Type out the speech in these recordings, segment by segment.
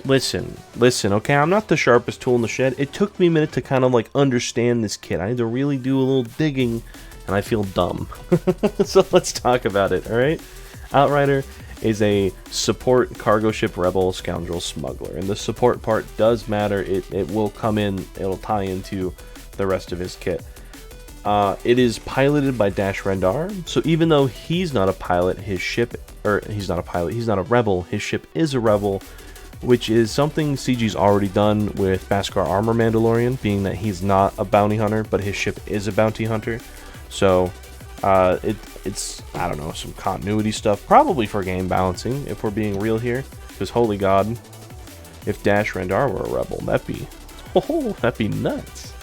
Listen, okay, I'm not the sharpest tool in the shed. It took me a minute to kind of like understand this kit. I had to really do a little digging, and I feel dumb. So let's talk about it, alright? Outrider is a support cargo ship rebel scoundrel smuggler, and the support part does matter. It will come in, it'll tie into the rest of his kit. It is piloted by Dash Rendar, so even though he's not a pilot, his ship, or he's not a pilot, he's not a rebel, his ship is a rebel, which is something CG's already done with Beskar Armor Mandalorian, being that he's not a bounty hunter, but his ship is a bounty hunter. So, it's, I don't know, some continuity stuff, probably for game balancing, if we're being real here, because holy god, if Dash Rendar were a rebel, that'd be nuts.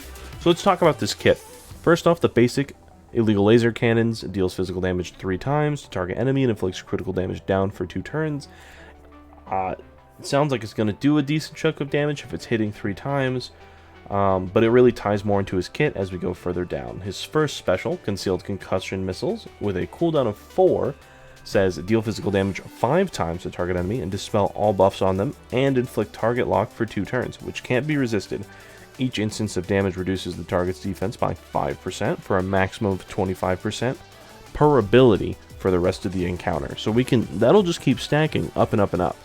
So let's talk about this kit. First off, the basic illegal laser cannons deals physical damage 3 times to target enemy and inflicts critical damage down for 2 turns. It sounds like it's going to do a decent chunk of damage if it's hitting 3 times, but it really ties more into his kit as we go further down. His first special, Concealed Concussion Missiles, with a cooldown of 4, says deal physical damage 5 times to target enemy and dispel all buffs on them, and inflict target lock for 2 turns, which can't be resisted. Each instance of damage reduces the target's defense by 5% for a maximum of 25% per ability for the rest of the encounter. So that'll just keep stacking up and up and up.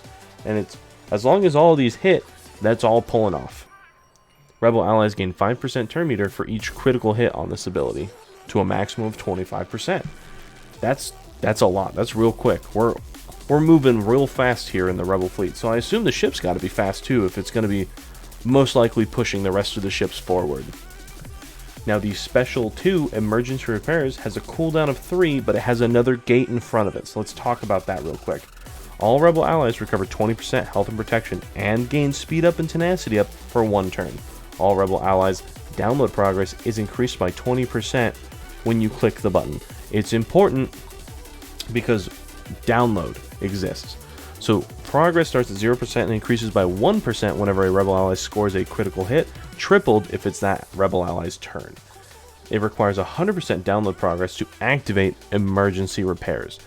And it's, as long as all of these hit, that's all pulling off. Rebel allies gain 5% turn meter for each critical hit on this ability, to a maximum of 25%. That's a lot. That's real quick. We're moving real fast here in the Rebel fleet. So I assume the ship's got to be fast too, if it's going to be most likely pushing the rest of the ships forward. Now the Special 2 Emergency Repairs has a cooldown of 3, but it has another gate in front of it. So let's talk about that real quick. All Rebel allies recover 20% health and protection and gain speed up and tenacity up for 1 turn. All Rebel allies' download progress is increased by 20% when you click the button. It's important because download exists. So progress starts at 0% and increases by 1% whenever a Rebel ally scores a critical hit, tripled if it's that Rebel ally's turn. It requires 100% download progress to activate emergency repairs.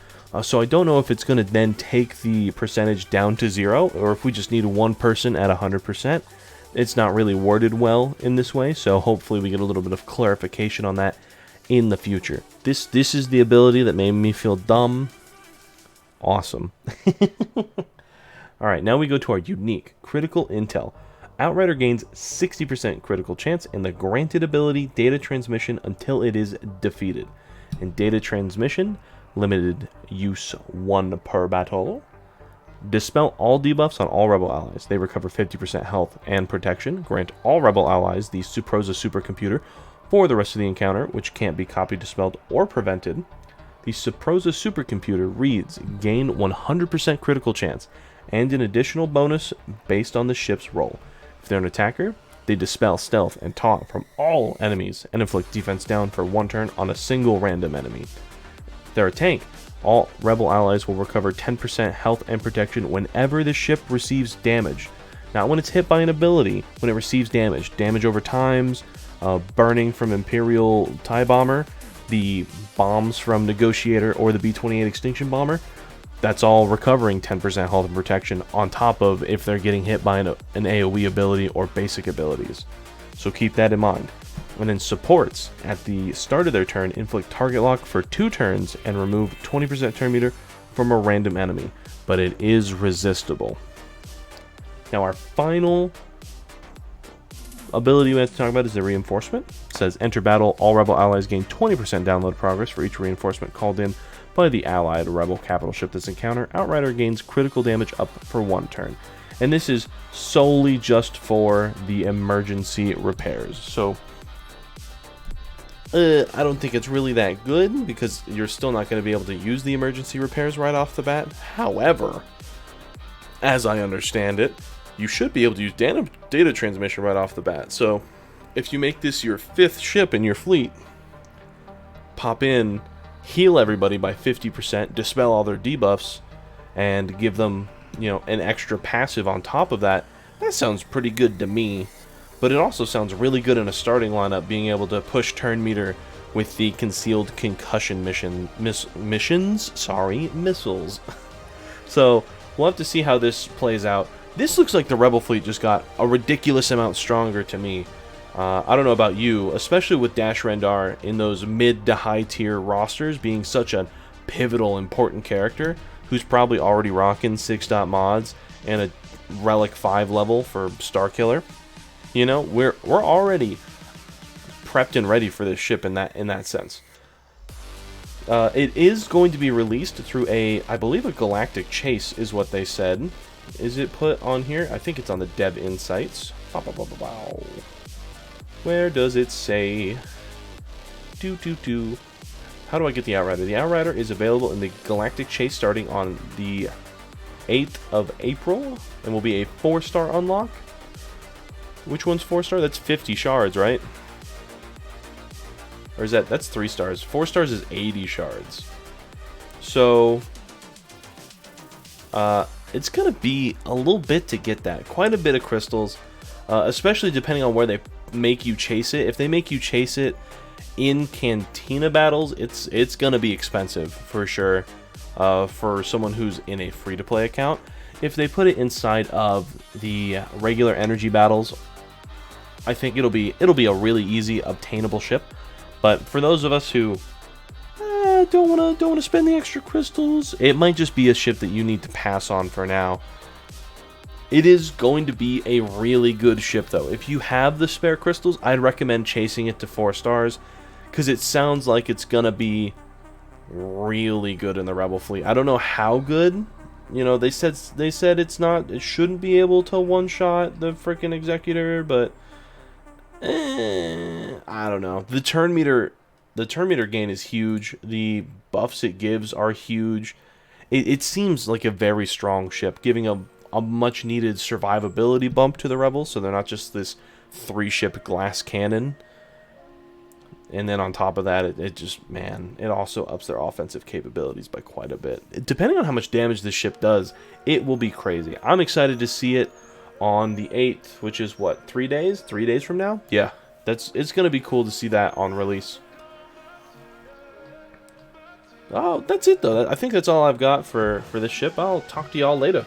So I don't know if it's going to then take the percentage down to 0, or if we just need one person at 100%. It's not really worded well in this way, so hopefully we get a little bit of clarification on that in the future. This is the ability that made me feel dumb. Awesome. Alright, now we go to our unique critical intel. Outrider gains 60% critical chance in the granted ability data transmission until it is defeated. In data transmission, limited use 1 per battle. Dispel all debuffs on all Rebel allies. They recover 50% health and protection. Grant all Rebel allies the Suprosa supercomputer for the rest of the encounter, which can't be copied, dispelled, or prevented. The Suprosa supercomputer reads gain 100% critical chance and an additional bonus based on the ship's roll. If they're an attacker, they dispel stealth and taunt from all enemies and inflict defense down for 1 turn on a single random enemy. If they're a tank, all Rebel allies will recover 10% health and protection whenever the ship receives damage. Not when it's hit by an ability, when it receives damage. Damage over times, burning from Imperial TIE Bomber, the bombs from Negotiator, or the B-28 Extinction Bomber. That's all recovering 10% health and protection on top of if they're getting hit by an AoE ability or basic abilities. So keep that in mind. And then supports, at the start of their turn, inflict target lock for 2 turns and remove 20% turn meter from a random enemy, but it is resistible. Now our final ability we have to talk about is the reinforcement. It says enter battle, all Rebel allies gain 20% download progress for each reinforcement called in by the allied Rebel capital ship this encounter. Outrider gains critical damage up for 1 turn. And this is solely just for the emergency repairs. So I don't think it's really that good, because you're still not going to be able to use the emergency repairs right off the bat. However, as I understand it, you should be able to use data transmission right off the bat. So if you make this your 5th ship in your fleet, pop in, heal everybody by 50%, dispel all their debuffs, and give them, an extra passive on top of that, that sounds pretty good to me. But it also sounds really good in a starting lineup, being able to push turn meter with the concealed concussion missiles. So we'll have to see how this plays out. This looks like the Rebel fleet just got a ridiculous amount stronger to me. I don't know about you, especially with Dash Rendar in those mid to high tier rosters being such a pivotal, important character who's probably already rocking 6-dot mods and a Relic 5 level for Starkiller. You know, we're already prepped and ready for this ship in that sense. It is going to be released through I believe a galactic chase is what they said. Is it put on here? I think it's on the Dev Insights. Where does it say? How do I get the Outrider? The Outrider is available in the Galactic Chase starting on the 8th of April and will be a 4-star unlock. Which one's 4-star? That's 50 shards, right? Or is that's 3 stars? 4 stars is 80 shards. So, it's going to be a little bit to get that. Quite a bit of crystals, especially depending on where they make you chase it. If they make you chase it in Cantina battles, it's going to be expensive for sure for someone who's in a free-to-play account. If they put it inside of the regular energy battles, I think it'll be a really easy obtainable ship. But for those of us who don't want to spend the extra crystals, it might just be a ship that you need to pass on for now. It is going to be a really good ship though. If you have the spare crystals, I'd recommend chasing it to 4 stars because it sounds like it's gonna be really good in the Rebel fleet. I don't know how good. You know, they said it shouldn't be able to one-shot the freaking Executor, but I don't know. The turn meter gain is huge. The buffs it gives are huge. It seems like a very strong ship, giving a much needed survivability bump to the Rebels, so they're not just this 3-ship glass cannon. And then on top of that, it also ups their offensive capabilities by quite a bit. Depending on how much damage this ship does, it will be crazy. I'm excited to see it on the 8th, which is what, 3 days? 3 days from now? Yeah, it's going to be cool to see that on release. Oh, that's it though. I think that's all I've got for this ship. I'll talk to y'all later.